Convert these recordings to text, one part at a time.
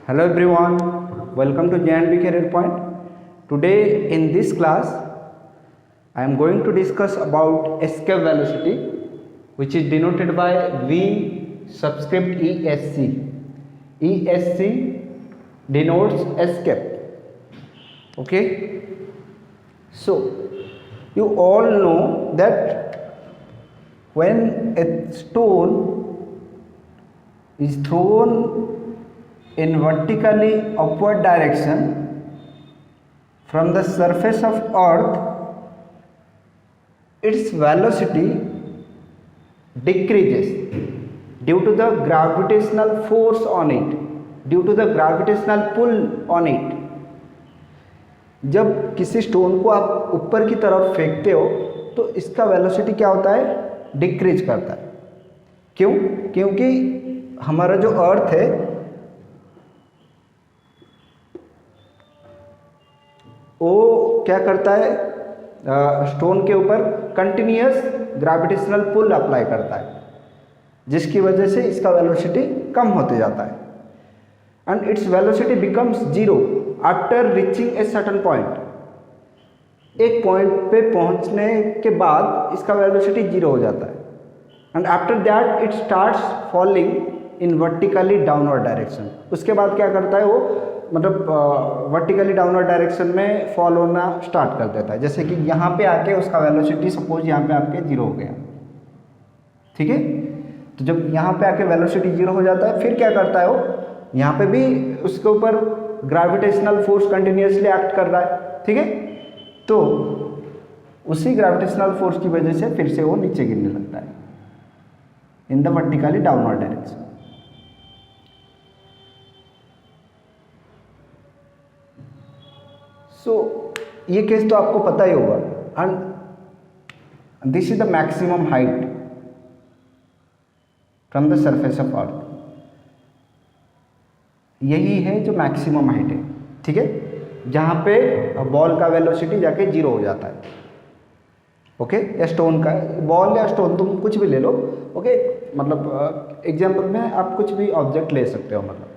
Hello everyone, welcome to J&B Career Point. Today in this class, I am going to discuss about escape velocity, which is denoted by V subscript ESC. ESC denotes escape. Okay. So you all know that when a stone is thrown in vertically upward direction from the surface of earth, its velocity decreases due to the gravitational force on it, due to the gravitational pull on it. जब किसी stone को आप ऊपर की तरफ फेंकते हो तो इसका वेलोसिटी क्या होता है, डिक्रीज करता है. क्यों? क्योंकि हमारा जो अर्थ है वो क्या करता है, स्टोन के ऊपर कंटिन्यूअस ग्रेविटेशनल पुल अप्लाई करता है, जिसकी वजह से इसका वेलोसिटी कम होते जाता है. And its velocity becomes zero after reaching a certain point. एक पॉइंट पे पहुंचने के बाद इसका वेलोसिटी जीरो हो जाता है. And after that it starts falling in vertically downward direction. उसके बाद क्या करता है वो, मतलब वर्टिकली डाउनवर्ड डायरेक्शन में फॉल होना स्टार्ट कर देता है. जैसे कि यहाँ पे आके उसका वेलोसिटी सपोज यहाँ पे आपके जीरो हो गया, ठीक है. तो जब यहाँ पे आके वेलोसिटी जीरो हो जाता है, फिर क्या करता है वो, यहाँ पे भी उसके ऊपर ग्रेविटेशनल फोर्स कंटिन्यूसली एक्ट कर रहा है, ठीक है. तो उसी ग्रेविटेशनल फोर्स की वजह से फिर से वो नीचे गिरने लगता है in the vertically downward direction. So ये केस तो आपको पता ही होगा. And this is the maximum height from the surface of earth. यही है जो मैक्सिमम हाइट है, ठीक है, जहाँ पे बॉल का वेलोसिटी जाके जीरो हो जाता है. ओके, या स्टोन का, बॉल या स्टोन तुम कुछ भी ले लो. ओके, मतलब एग्जाम्पल में आप कुछ भी ऑब्जेक्ट ले सकते हो, मतलब.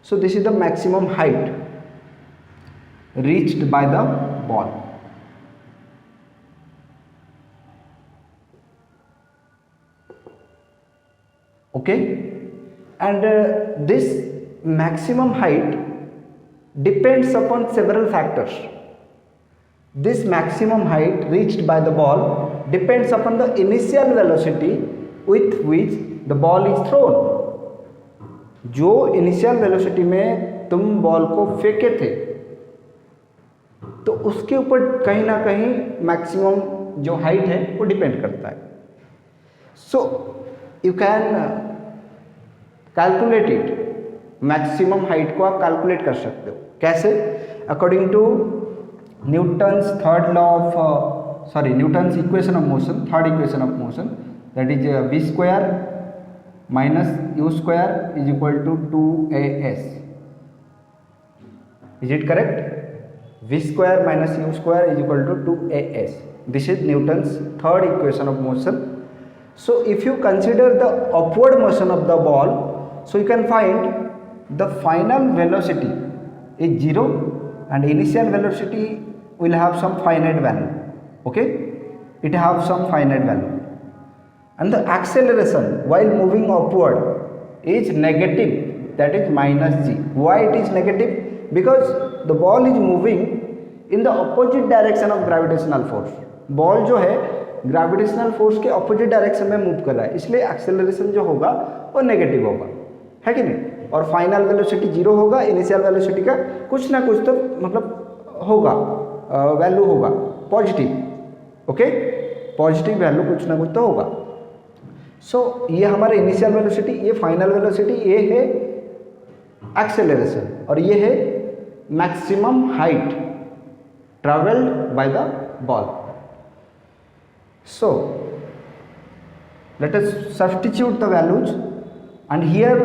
सो this is the maximum height reached by the ball. Okay, and this maximum height depends upon several factors. This maximum height reached by the ball depends upon the initial velocity with which the ball is thrown. जो initial velocity में तुम ball को फेंके थे, तो उसके ऊपर कहीं ना कहीं मैक्सिमम जो हाइट है वो डिपेंड करता है. So you can calculate it. Maximum height को आप कैलकुलेट कर सकते हो. कैसे? According to Newton's third law of Newton's equation of motion, third equation of motion, that is v square minus u square is equal to 2as. Is it correct? v square minus u square is equal to 2as. This is Newton's third equation of motion. So if you consider the upward motion of the ball, so you can find the final velocity is zero and initial velocity will have some finite value. Okay, it have some finite value, and the acceleration while moving upward is negative, that is minus g. Why it is negative? Because the ball is moving in the opposite direction of gravitational force. Ball जो है gravitational force के opposite direction में move कर रहा है, इसलिए acceleration जो होगा वो नेगेटिव होगा, है कि नहीं. और फाइनल वेलोसिटी जीरो होगा. इनिशियल वेलोसिटी का कुछ ना कुछ तो मतलब होगा, वैल्यू होगा पॉजिटिव. ओके, पॉजिटिव वैल्यू कुछ ना कुछ तो होगा. सो ये हमारे इनिशियल वेलोसिटी, ये फाइनल वेलोसिटी, ये है एक्सेलरेशन, और ये है maximum height traveled by the ball. So let us substitute the values, and here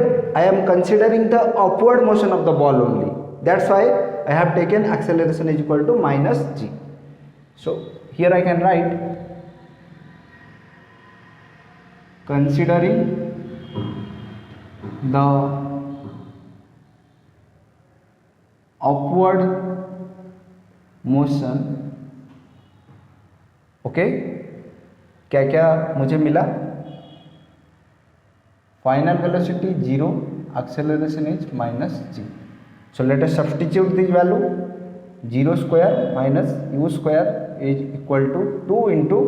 I am considering the upward motion of the ball only. That's why I have taken acceleration is equal to minus g. So here I can write, considering the upward motion, okay, क्या क्या मुझे मिला, final velocity 0, acceleration is minus g. So let us substitute this value, 0 square minus u square is equal to 2 into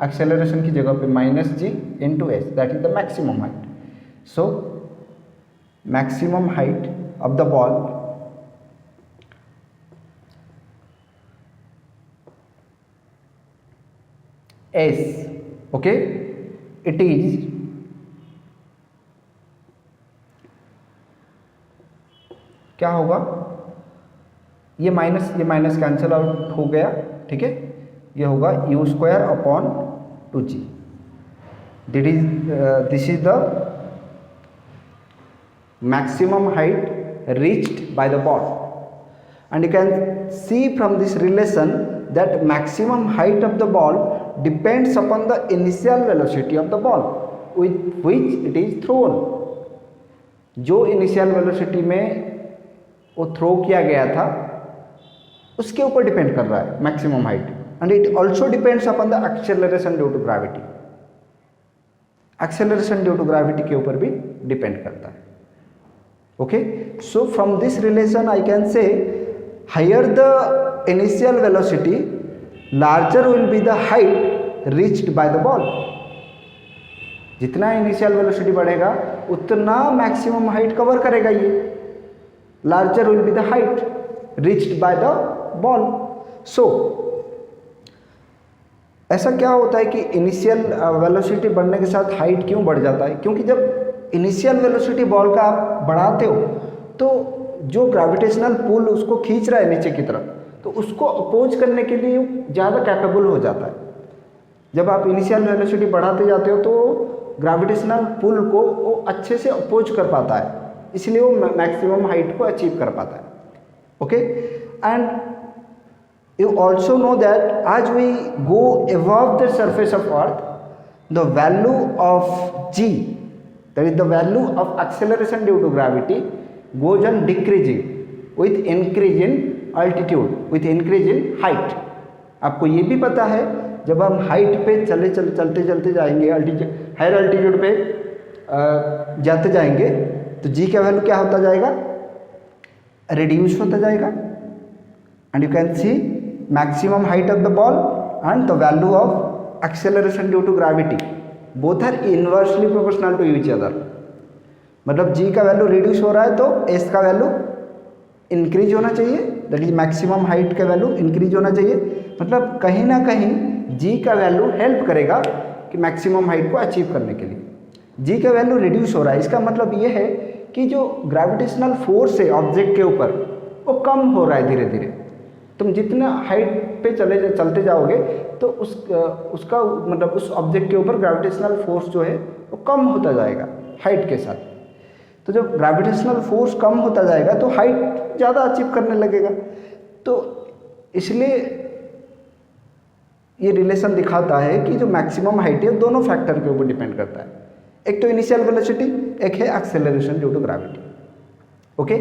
acceleration की जगह पे minus g into s, that is the maximum height. So maximum height of the ball s, okay, it is क्या होगा, ये minus cancel out हो गया, ठीक है, ये होगा u square upon 2g. This is the maximum height reached by the ball, and you can see from this relation that maximum height of the ball depends upon the initial velocity of the ball with which it is throne. जो initial velocity में वो throw किया गया था उसके ऊपर depend कर रहा है maximum height, and it also depends upon the acceleration due to gravity. Acceleration due to gravity के ऊपर भी डिपेंड करता है. Okay, so from this relation I can say higher the initial velocity larger will be the height reached by the ball. जितना initial velocity बढ़ेगा उतना maximum height cover करेगा ये. larger will be the height reached by the ball. So ऐसा क्या होता है कि इनिशियल वेलोसिटी बढ़ने के साथ हाइट क्यों बढ़ जाता है? क्योंकि जब इनिशियल वेलोसिटी बॉल का आप बढ़ाते हो तो जो ग्रेविटेशनल पुल उसको खींच रहा है नीचे की तरफ, तो उसको अपोज करने के लिए ज़्यादा कैपेबल हो जाता है. जब आप इनिशियल वेलोसिटी बढ़ाते जाते हो तो ग्रेविटेशनल पुल को वो अच्छे से अपोज कर पाता है, इसलिए वो मैक्सिमम हाइट को अचीव कर पाता है. Okay, and you also know that as we go above the surface of earth, the value of g, that is the value of acceleration due to gravity goes on decreasing with increase in altitude, with increase in height. आपको ये भी पता है जब हम height पे चलते जाएंगे, हायर अल्टीट्यूड पे जाते जाएंगे तो जी का वैल्यू क्या होता जाएगा, रिड्यूस होता जाएगा. And you can see maximum height of the ball and the value of acceleration due to gravity both are inversely proportional to each other. मतलब जी का वैल्यू रिड्यूस हो रहा है तो एस का वैल्यू इंक्रीज होना चाहिए, दैट इज मैक्सिमम हाइट का वैल्यू इंक्रीज होना चाहिए. मतलब कहीं ना कहीं जी का वैल्यू हेल्प करेगा कि मैक्सिमम हाइट को अचीव करने के लिए. जी का वैल्यू रिड्यूस हो रहा है, इसका मतलब ये है कि जो ग्रेविटेशनल फोर्स है ऑब्जेक्ट के ऊपर वो कम हो रहा है धीरे धीरे. तुम जितना हाइट पे चलते जाओगे तो उसका मतलब उस ऑब्जेक्ट के ऊपर ग्रेविटेशनल फोर्स जो है वो कम होता जाएगा हाइट के साथ. तो जब ग्रेविटेशनल फोर्स कम होता जाएगा तो हाइट ज़्यादा अचीव करने लगेगा. तो इसलिए ये रिलेशन दिखाता है कि जो मैक्सिमम हाइट है दोनों फैक्टर के ऊपर डिपेंड करता है. एक तो इनिशियल वेलोसिटी, एक है acceleration due to gravity. Okay,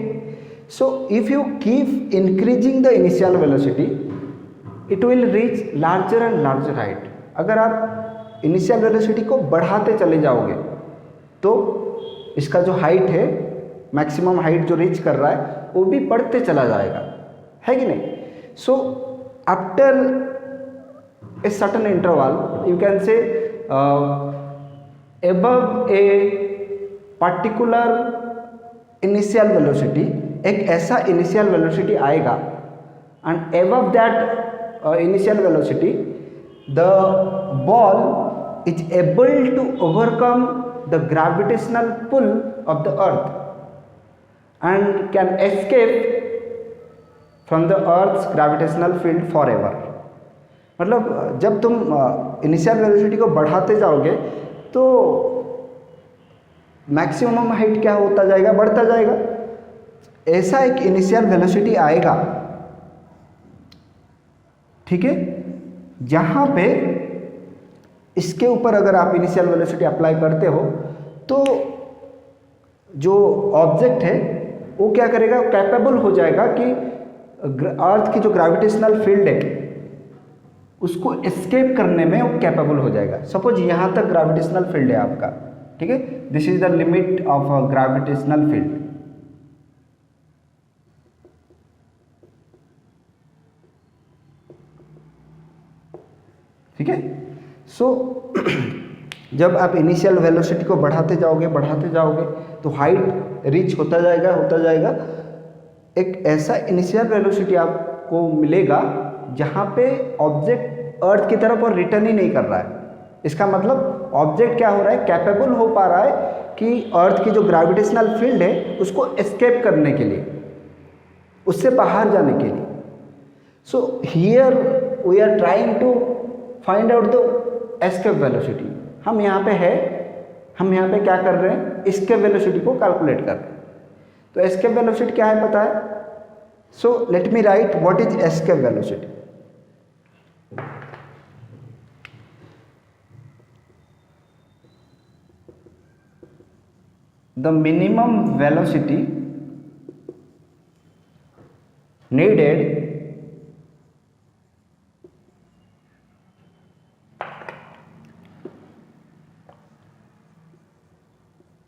so if you keep increasing the initial velocity it will reach larger and larger height. अगर आप इनिशियल वेलोसिटी को बढ़ाते चले जाओगे तो इसका जो हाइट है, मैक्सिमम हाइट जो रीच कर रहा है वो भी बढ़ते चला जाएगा, है कि नहीं. So after a certain interval you can say above a particular initial velocity, एक ऐसा initial velocity आएगा and above that initial velocity the ball is able to overcome the gravitational pull of the earth and can escape from the earth's gravitational field forever. मतलब जब तुम initial velocity को बढ़ाते जाओगे तो मैक्सिमम हाइट क्या होता जाएगा, बढ़ता जाएगा. ऐसा एक इनिशियल वेलोसिटी आएगा, ठीक है, जहां पे इसके ऊपर अगर आप इनिशियल वेलोसिटी अप्लाई करते हो तो जो ऑब्जेक्ट है वो क्या करेगा, कैपेबल हो जाएगा कि अर्थ की जो ग्रेविटेशनल फील्ड है उसको एस्केप करने में वो कैपेबल हो जाएगा। सपोज यहाँ तक ग्रेविटेशनल फील्ड है आपका, ठीक है, this is the limit of gravitational field. ठीक है, सो जब आप इनिशियल वेलोसिटी को बढ़ाते जाओगे तो हाइट रीच होता जाएगा, एक ऐसा इनिशियल वेलोसिटी आपको मिलेगा जहाँ पे ऑब्जेक्ट अर्थ की तरफ और रिटर्न ही नहीं कर रहा है। इसका मतलब ऑब्जेक्ट क्या हो रहा है, कैपेबल हो पा रहा है कि अर्थ की जो ग्रेविटेशनल फील्ड है उसको एस्केप करने के लिए, उससे बाहर जाने के लिए। So here we are trying to find out the escape velocity. हम यहाँ पे क्या कर रहे हैं, एस्केप वेलोसिटी को कैलकुलेट कर रहे हैं। तो एस्केप वेलोसिटी क्या है पता है? So let me right what is escape velocity. The minimum velocity needed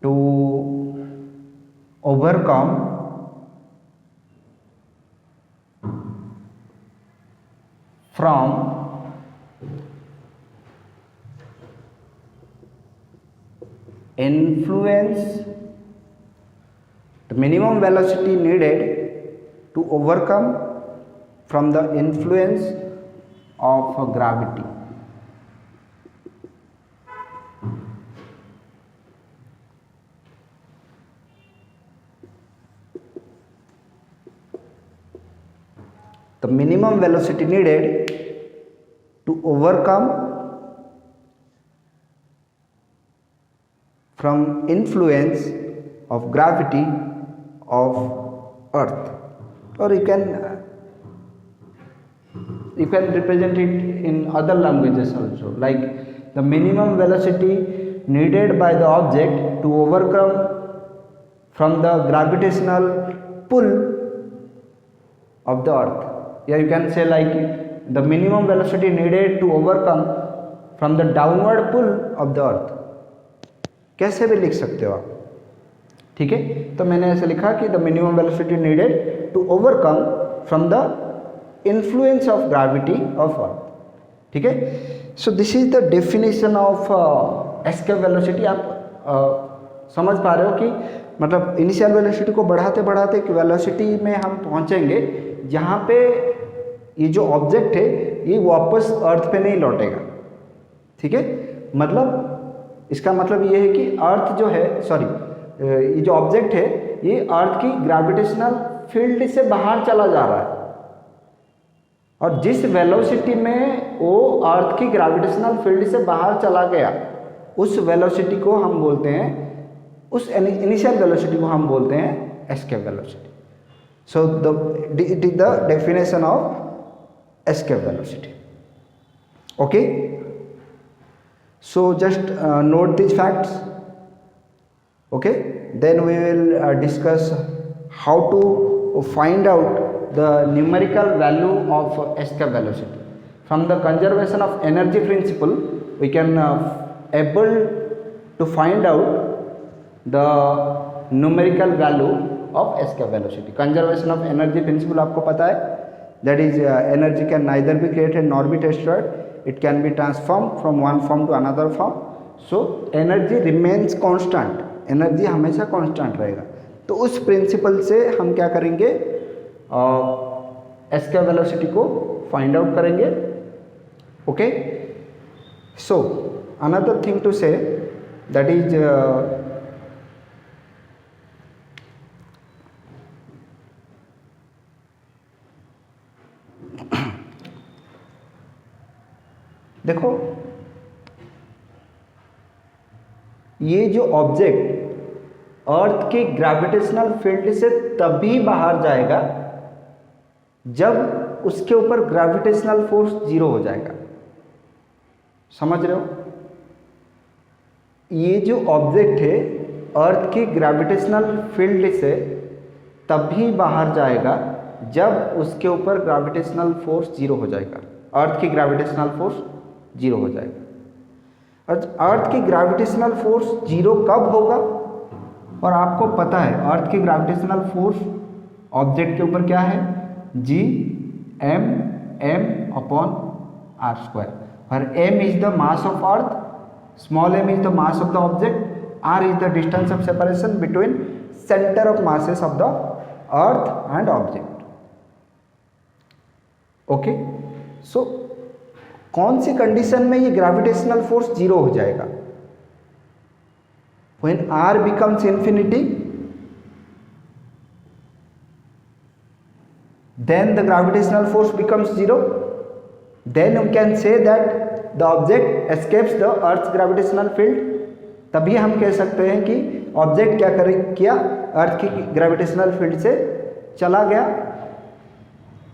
to overcome from influence, the minimum velocity needed to overcome from the influence of gravity. The minimum velocity needed to overcome from influence of gravity of earth, or you can represent it in other languages also, like the minimum velocity needed by the object to overcome from the gravitational pull of the earth. Yeah, you can say like the minimum velocity needed to overcome from the downward pull of the earth. कैसे भी लिख सकते हो आप, ठीक है। तो मैंने ऐसे लिखा कि the minimum velocity needed to overcome from the influence of gravity of earth, ठीक है। So this is the definition of escape velocity. आप समझ पा रहे हो कि मतलब इनिशियल वेलोसिटी को बढ़ाते बढ़ाते एक वेलोसिटी में हम पहुंचेंगे जहाँ पे ये जो ऑब्जेक्ट है ये वापस अर्थ पे नहीं लौटेगा, ठीक है। मतलब इसका मतलब ये है कि अर्थ जो है, ये जो ऑब्जेक्ट है ये अर्थ की ग्रेविटेशनल फील्ड से बाहर चला जा रहा है, और जिस वेलोसिटी में वो अर्थ की ग्रेविटेशनल फील्ड से बाहर चला गया उस वेलोसिटी को हम बोलते हैं, उस इनिशियल वेलोसिटी को हम बोलते हैं escape velocity. So it is the definition of escape velocity, okay. So just note these facts, okay, then we will discuss how to find out the numerical value of escape velocity. From the conservation of energy principle we can able to find out the numerical value of escape velocity. Conservation of energy principle आपको पता है, that is energy can neither be created nor be destroyed, it can be transformed from one form to another form. So energy remains constant, energy हमेशा constant रहेगा। तो उस principle से हम क्या करेंगे, एस्केप वेलोसिटी को फाइंड आउट करेंगे, okay. So another thing to say that is देखो, ये जो ऑब्जेक्ट अर्थ की ग्रेविटेशनल फील्ड से तभी बाहर जाएगा जब उसके ऊपर ग्रेविटेशनल फोर्स 0 हो जाएगा। समझ रहे हो? ये जो ऑब्जेक्ट है अर्थ की ग्रेविटेशनल फील्ड से तभी बाहर जाएगा जब उसके ऊपर ग्रेविटेशनल फोर्स जीरो हो जाएगा, अर्थ की ग्रेविटेशनल फोर्स जीरो हो जाएगा। अर्थ की ग्रेविटेशनल फोर्स जीरो कब होगा? और आपको पता है अर्थ की ग्रेविटेशनल फोर्स ऑब्जेक्ट के ऊपर क्या है? G M m upon r square, और m is the mass of earth, small m is the mass of the object, r is the distance of separation between center of masses of the earth and object. Okay, so कौन सी condition में ये gravitational force zero हो जाएगा? When r becomes infinity, then the gravitational force becomes zero. Then we can say that the object escapes the earth's gravitational field. तभी हम कह सकते हैं कि ऑब्जेक्ट क्या किया, अर्थ की ग्रेविटेशनल फील्ड से चला गया।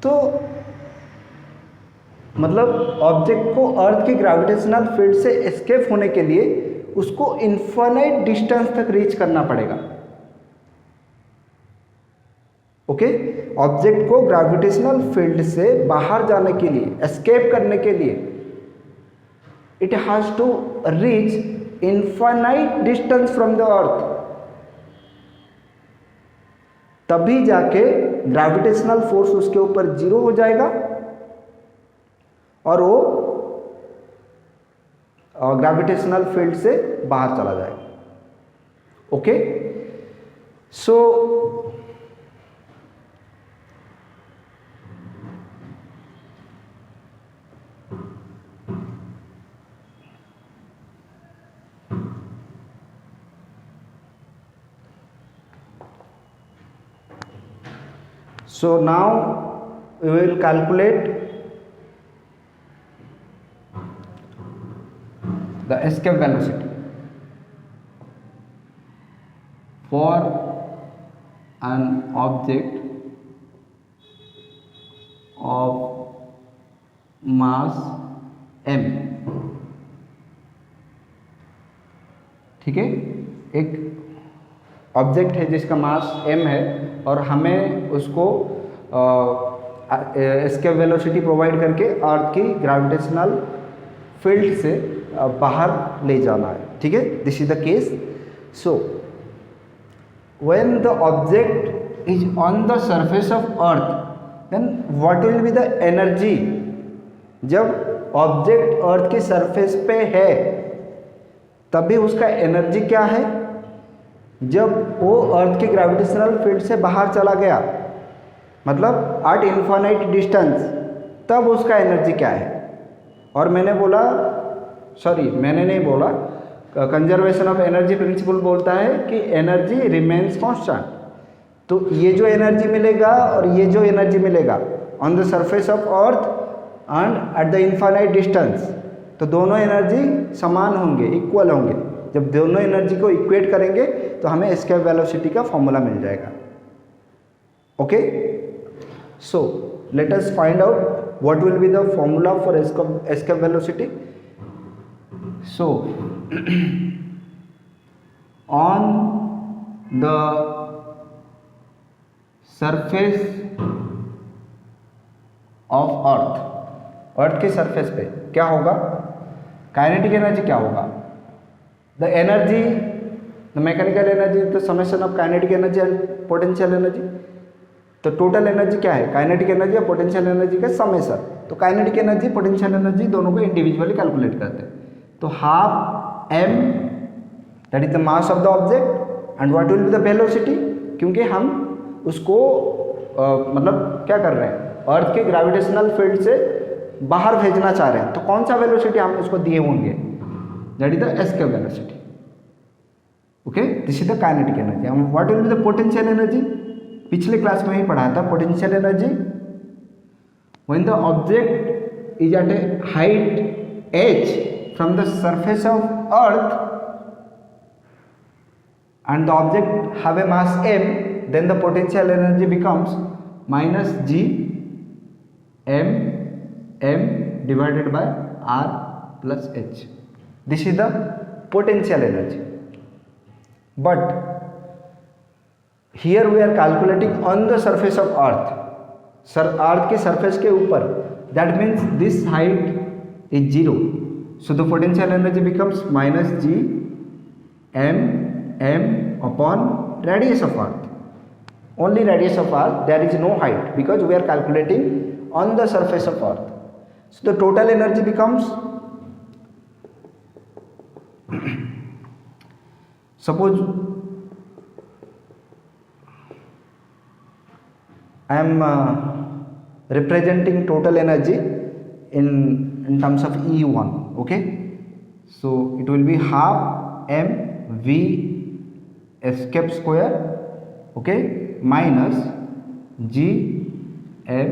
तो मतलब ऑब्जेक्ट को अर्थ की ग्रेविटेशनल फील्ड से एस्केप होने के लिए उसको इनफाइनाइट डिस्टेंस तक रीच करना पड़ेगा। ओके, ऑब्जेक्ट को ग्रेविटेशनल फील्ड से बाहर जाने के लिए, एस्केप करने के लिए, it has to reach infinite distance from the earth, तभी जाके ग्रेविटेशनल फोर्स उसके ऊपर जीरो हो जाएगा और वो ग्रेविटेशनल फील्ड से बाहर चला जाएगा। Okay, so now we will calculate the escape velocity for an object of mass m। ठीक है, एक ऑब्जेक्ट है जिसका मास m है और हमें उसको एस्केप वेलोसिटी प्रोवाइड करके अर्थ की ग्रेविटेशनल फील्ड से बाहर ले जाना है। ठीक है, this is the case. So when the object is on the surface of earth, then what will be the energy? जब ऑब्जेक्ट अर्थ की सरफेस पे है तभी उसका एनर्जी क्या है? जब वो अर्थ की ग्रेविटेशनल फील्ड से बाहर चला गया, मतलब एट इनफाइनाइट डिस्टेंस, तब उसका एनर्जी क्या है? और मैंने नहीं बोला, कंजर्वेशन ऑफ एनर्जी प्रिंसिपल बोलता है कि एनर्जी रिमेन्स कांस्टेंट। तो ये जो एनर्जी मिलेगा और ये जो एनर्जी मिलेगा on the surface of earth and at the infinite distance, तो दोनों एनर्जी समान होंगे, इक्वल होंगे। जब दोनों एनर्जी को इक्वेट करेंगे तो हमें एस्केप वेलोसिटी का फॉर्मूला मिल जाएगा। Okay, so let us find out what will be the formula for escape velocity. So on the surface of अर्थ की सरफेस पे क्या होगा? काइनेटिक एनर्जी क्या होगा? The energy, the mechanical energy, the summation of kinetic energy and potential energy. तो total energy क्या है? Kinetic energy और पोटेंशियल एनर्जी का समेशन। तो काइनेटिक एनर्जी, पोटेंशियल एनर्जी दोनों को इंडिविजुअली कैलकुलेट करते हैं। तो half m, that is the mass of the object, and what will be the velocity, क्योंकि हम उसको मतलब क्या कर रहे हैं? अर्थ के ग्रेविटेशनल फील्ड से बाहर भेजना चाह रहे हैं। तो कौन सा वेलोसिटी हम उसको दिए होंगे? That is the escape velocity. Okay, this is the kinetic energy. हम what will be the potential energy? पिछले क्लास में ही पढ़ाया था। Potential energy when the object is at a height h from the surface of earth and the object have a mass m, then the potential energy becomes minus g m divided by r plus h. This is the potential energy. But here we are calculating on the surface of earth. Sir earth के surface के ऊपर, that means this height is 0, so the potential energy becomes minus G M m upon radius of earth. Only radius of earth, there is no height because we are calculating on the surface of earth. So the total energy becomes, suppose I am representing total energy in terms of E1, okay, so it will be half m v escape square, okay, minus g m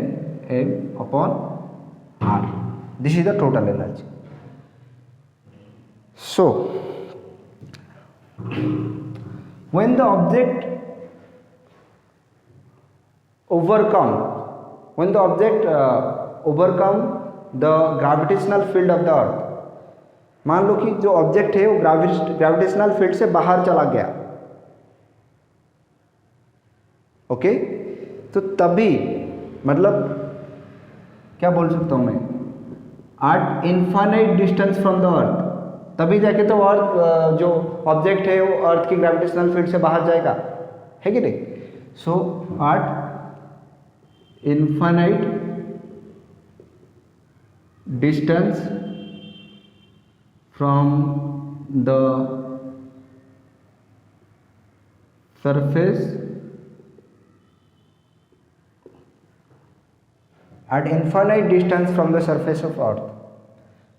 m upon r. This is the total energy. So when the object overcome the gravitational field of the earth, मान लो कि जो object है वो gravitational field से बाहर चला गया, okay, तो तभी मतलब क्या बोल सकता हूं मैं, eight infinite distance from the earth, तभी जाके तो अर्थ जो ऑब्जेक्ट है वो अर्थ की ग्रेविटेशनल फील्ड से बाहर जाएगा, है कि नहीं. So at infinite distance from the surface, at infinite distance from the surface of earth,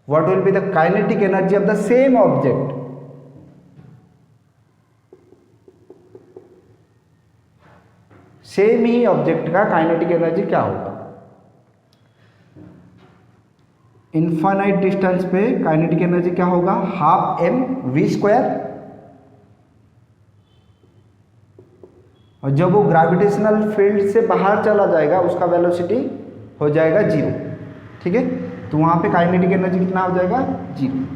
what will be the kinetic energy of the same object? Same he object का काइनेटिक एनर्जी क्या होगा? Infinite distance पे kinetic energy क्या होगा? Half m we square, और जब वो gravitational field से बाहर चला जाएगा उसका वेलोसिटी हो जाएगा 0, ठीक है, तो वहां पे काइनेटिक एनर्जी कितना हो जाएगा? 0.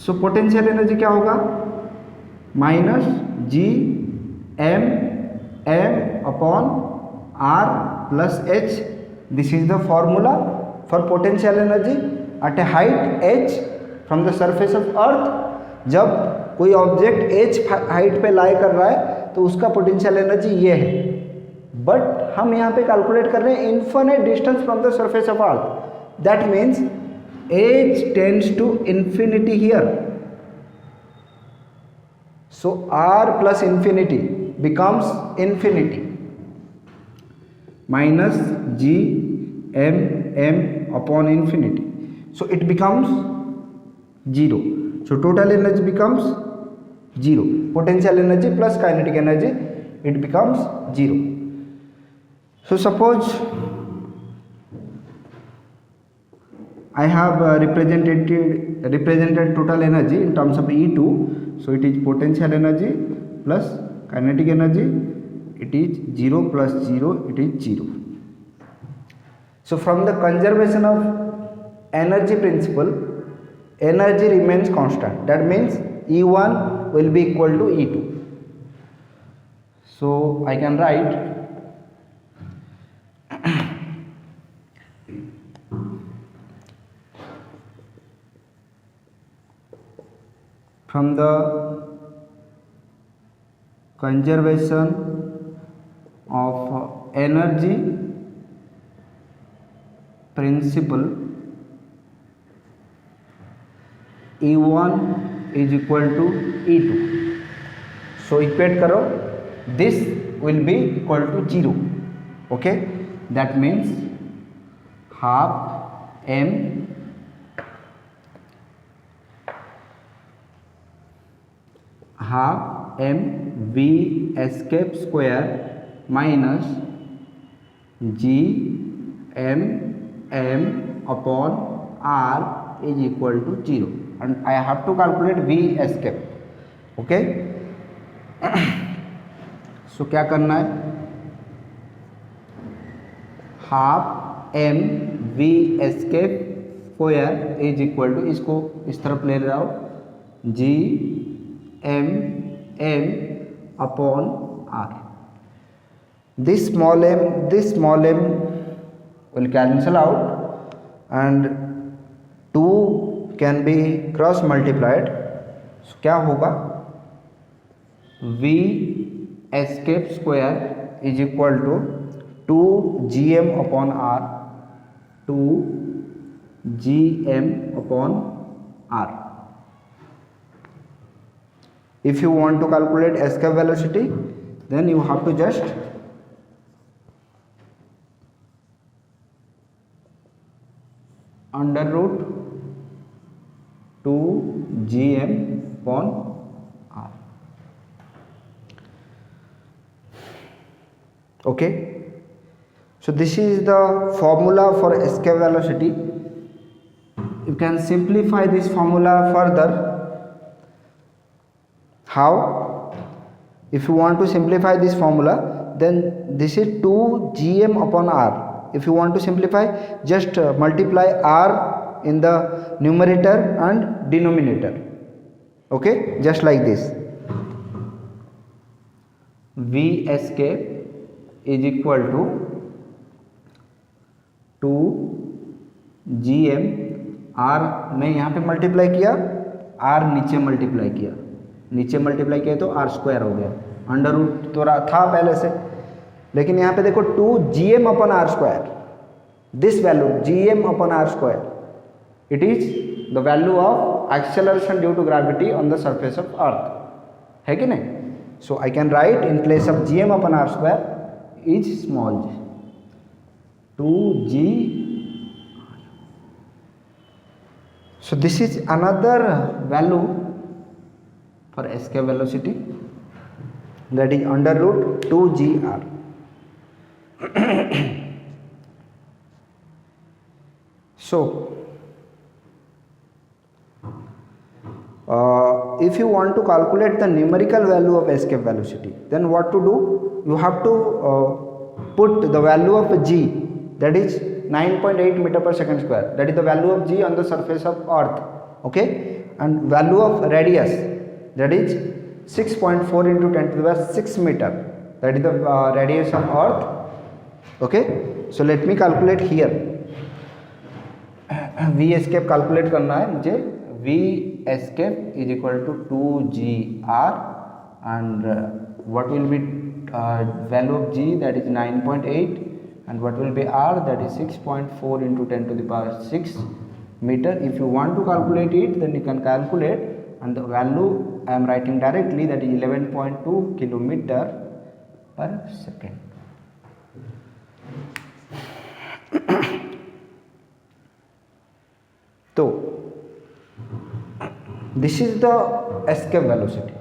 सो पोटेंशियल एनर्जी क्या होगा? Minus G M m upon r plus h. This is the formula for potential energy at a height h from the surface of earth. जब कोई ऑब्जेक्ट h हाइट पे लाई कर रहा है तो उसका पोटेंशियल एनर्जी ये है, बट हम यहाँ पे कैलकुलेट कर रहे हैं infinite distance from the surface of earth. That means h tends to infinity here. So r plus infinity becomes infinity minus g m m upon infinity. So it becomes 0. So total energy becomes 0. Potential energy plus kinetic energy, it becomes 0. So suppose I have represented total energy in terms of E2. So it is potential energy plus kinetic energy. It is 0 plus 0. It is 0. So from the conservation of energy principle, energy remains constant. That means E1 will be equal to E2. So I can write from the conservation of energy principle, E1 is equal to E2. So equate करो, this will be equal to 0. Okay, that means half m v escape square minus g m m upon r is equal to 0, and I have to calculate v escape. Okay. So क्या करना है? Half m v escape square is equal to, इसको इस तरफ ले रहा हूँ, G M m upon r. this small m will cancel out and 2 can be cross multiplied. So क्या होगा, v escape square is equal to 2 gm upon r, 2 gm upon r. If you want to calculate escape velocity, then you have to just under root 2 gm upon r. Okay, so this is the formula for escape velocity. You can simplify this formula further. How? If you want to simplify this formula, then this is 2 gm upon r. If you want to simplify, just multiply r in the numerator and denominator. Okay, just like this. V escape is equal to 2 gm, r मैं यहाँ पे multiply किया, r नीचे multiply किया, नीचे multiply किया तो are square हो गया, अंडर रूट तो था पहले से, लेकिन यहाँ पे देखो 2 gm upon r square, this value gm upon r square, it is the value of acceleration due to gravity on the surface of earth, है कि नहीं? So I can write in place of gm upon r square is small g, 2g. So this is another value for escape velocity, that is under root 2gr. So if you want to calculate the numerical value of escape velocity, then what to do? You have to put the value of g, that is 9.8 meter per second square, that is the value of g on the surface of earth, okay, and value of radius, that is 6.4 into 10 to the power 6 meter, that is the radius of earth. Okay, so let me calculate here. V escape calculate करना है मुझे. V escape is equal to 2gr and what will be value of g, that is 9.8, and what will be r, that is 6.4 into 10 to the power 6 meter. If you want to calculate it, then you can calculate, and the value I am writing directly, that is 11.2 kilometer per second. तो this is the escape velocity.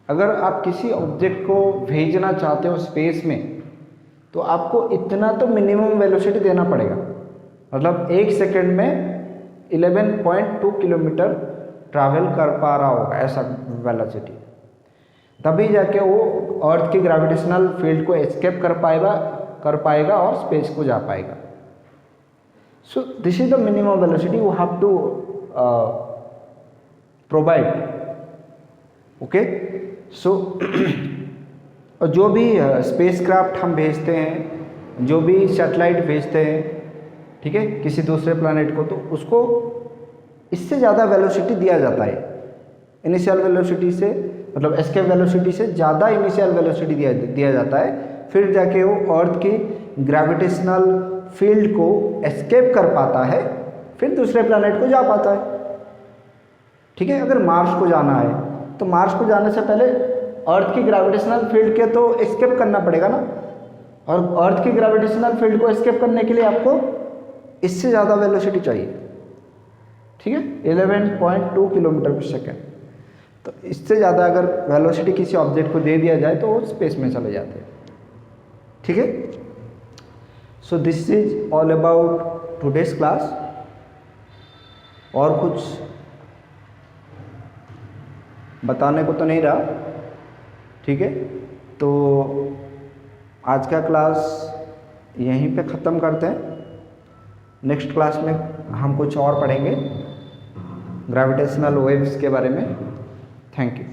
अगर आप किसी object को भेजना चाहते हो space में, तो आपको इतना तो मिनिमम वेलोसिटी देना पड़ेगा, मतलब 1 सेकेंड में 11.2 किलोमीटर ट्रैवल कर पा रहा होगा, ऐसा वेलोसिटी, तभी जाके वो अर्थ की ग्रेविटेशनल फील्ड को एस्केप कर पाएगा और स्पेस को जा पाएगा. So this is the minimum velocity you have to provide. Okay, so जो भी स्पेस क्राफ्ट हम भेजते हैं, जो भी सैटेलाइट भेजते हैं, ठीक है, किसी दूसरे प्लैनेट को, तो उसको इससे ज़्यादा वेलोसिटी दिया जाता है. इनिशियल वेलोसिटी से, मतलब एस्केप वेलोसिटी से ज़्यादा इनिशियल वेलोसिटी दिया जाता है, फिर जाके वो अर्थ की ग्रेविटेशनल फील्ड को एस्केप कर पाता है, फिर दूसरे प्लैनेट को जा पाता है. ठीक है, अगर मार्स को जाना है तो मार्स को जाने से पहले अर्थ की ग्रेविटेशनल फील्ड के तो एस्केप करना पड़ेगा ना, और अर्थ की ग्रेविटेशनल फील्ड को एस्केप करने के लिए आपको इससे ज़्यादा वेलोसिटी चाहिए. ठीक है, 11.2 किलोमीटर पर सेकेंड. तो इससे ज़्यादा अगर वेलोसिटी किसी ऑब्जेक्ट को दे दिया जाए तो वो स्पेस में चले जाते हैं. ठीक है, so this is all about today's class. और कुछ बताने को तो नहीं रहा. ठीक है, तो आज का क्लास यहीं पे ख़त्म करते हैं. नेक्स्ट क्लास में हम कुछ और पढ़ेंगे ग्रेविटेशनल वेव्स के बारे में. Thank you.